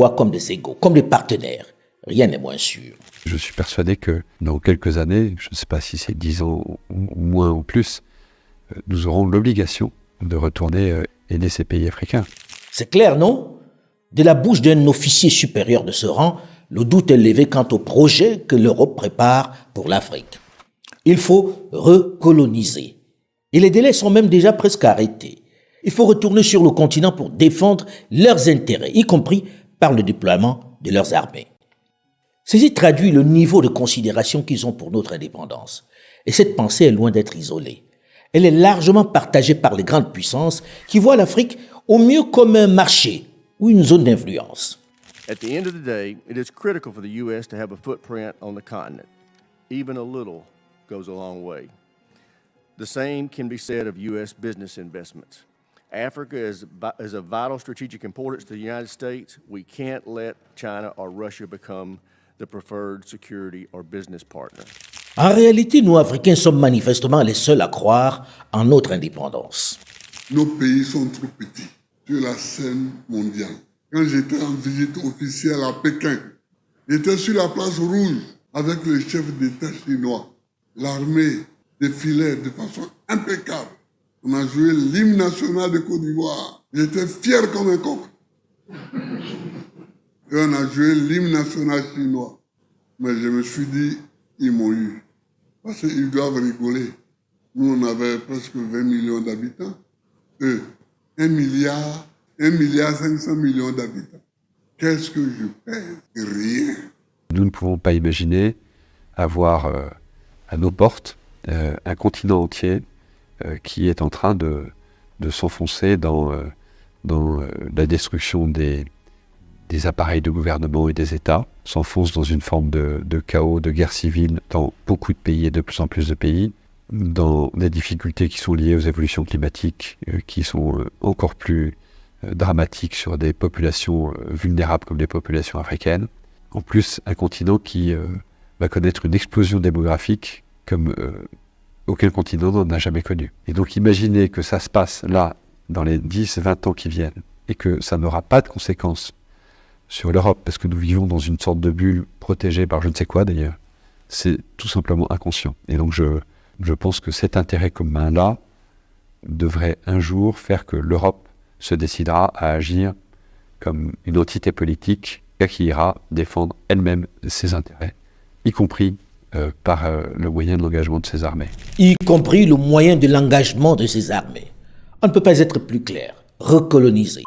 voient comme des égaux, comme des partenaires. Rien n'est moins sûr. Je suis persuadé que dans quelques années, je ne sais pas si c'est 10 ans ou moins ou plus, nous aurons l'obligation de retourner aider ces pays africains. C'est clair, non? De la bouche d'un officier supérieur de ce rang, le doute est levé quant au projet que l'Europe prépare pour l'Afrique. Il faut recoloniser. Et les délais sont même déjà presque arrêtés. Il faut retourner sur le continent pour défendre leurs intérêts, y compris par le déploiement de leurs armées. Ceci traduit le niveau de considération qu'ils ont pour notre indépendance. Et cette pensée est loin d'être isolée. Elle est largement partagée par les grandes puissances qui voient l'Afrique au mieux comme un marché ou une zone d'influence. At the end of the day, it is critical for the U.S. to have a footprint on the continent. Even a little goes a long way. The same can be said of U.S. business investments. Africa is of vital strategic importance to the United States. We can't let China or Russia become the preferred security or business partner. En réalité, nous, Africains, sommes manifestement les seuls à croire en notre indépendance. Nos pays sont trop petits sur la scène mondiale. Quand j'étais en visite officielle à Pékin, j'étais sur la place rouge avec le chef d'État chinois. L'armée défilait de façon impeccable. On a joué l'hymne national de Côte d'Ivoire. J'étais fier comme un coq. Et on a joué l'hymne national chinois. Mais je me suis dit, ils m'ont eu. Parce qu'ils doivent rigoler. Nous, on avait presque 20 millions d'habitants. Eux, 1 milliard 500 millions d'habitants. Qu'est-ce que je pèse? Rien. Nous ne pouvons pas imaginer avoir à nos portes un continent entier qui est en train de s'enfoncer dans la destruction des appareils de gouvernement et des États, s'enfonce dans une forme de chaos, de guerre civile dans beaucoup de pays et de plus en plus de pays, dans des difficultés qui sont liées aux évolutions climatiques, qui sont encore plus dramatiques sur des populations vulnérables comme les populations africaines. En plus, un continent qui va connaître une explosion démographique comme aucun continent n'en a jamais connu. Et donc imaginez que ça se passe là, dans les 10-20 ans qui viennent, et que ça n'aura pas de conséquences sur l'Europe, parce que nous vivons dans une sorte de bulle protégée par je ne sais quoi d'ailleurs, c'est tout simplement inconscient. Et donc je pense que cet intérêt commun-là devrait un jour faire que l'Europe se décidera à agir comme une entité politique qui ira défendre elle-même ses intérêts, y compris par le moyen de l'engagement de ses armées. Y compris le moyen de l'engagement de ses armées. On ne peut pas être plus clair. Recoloniser.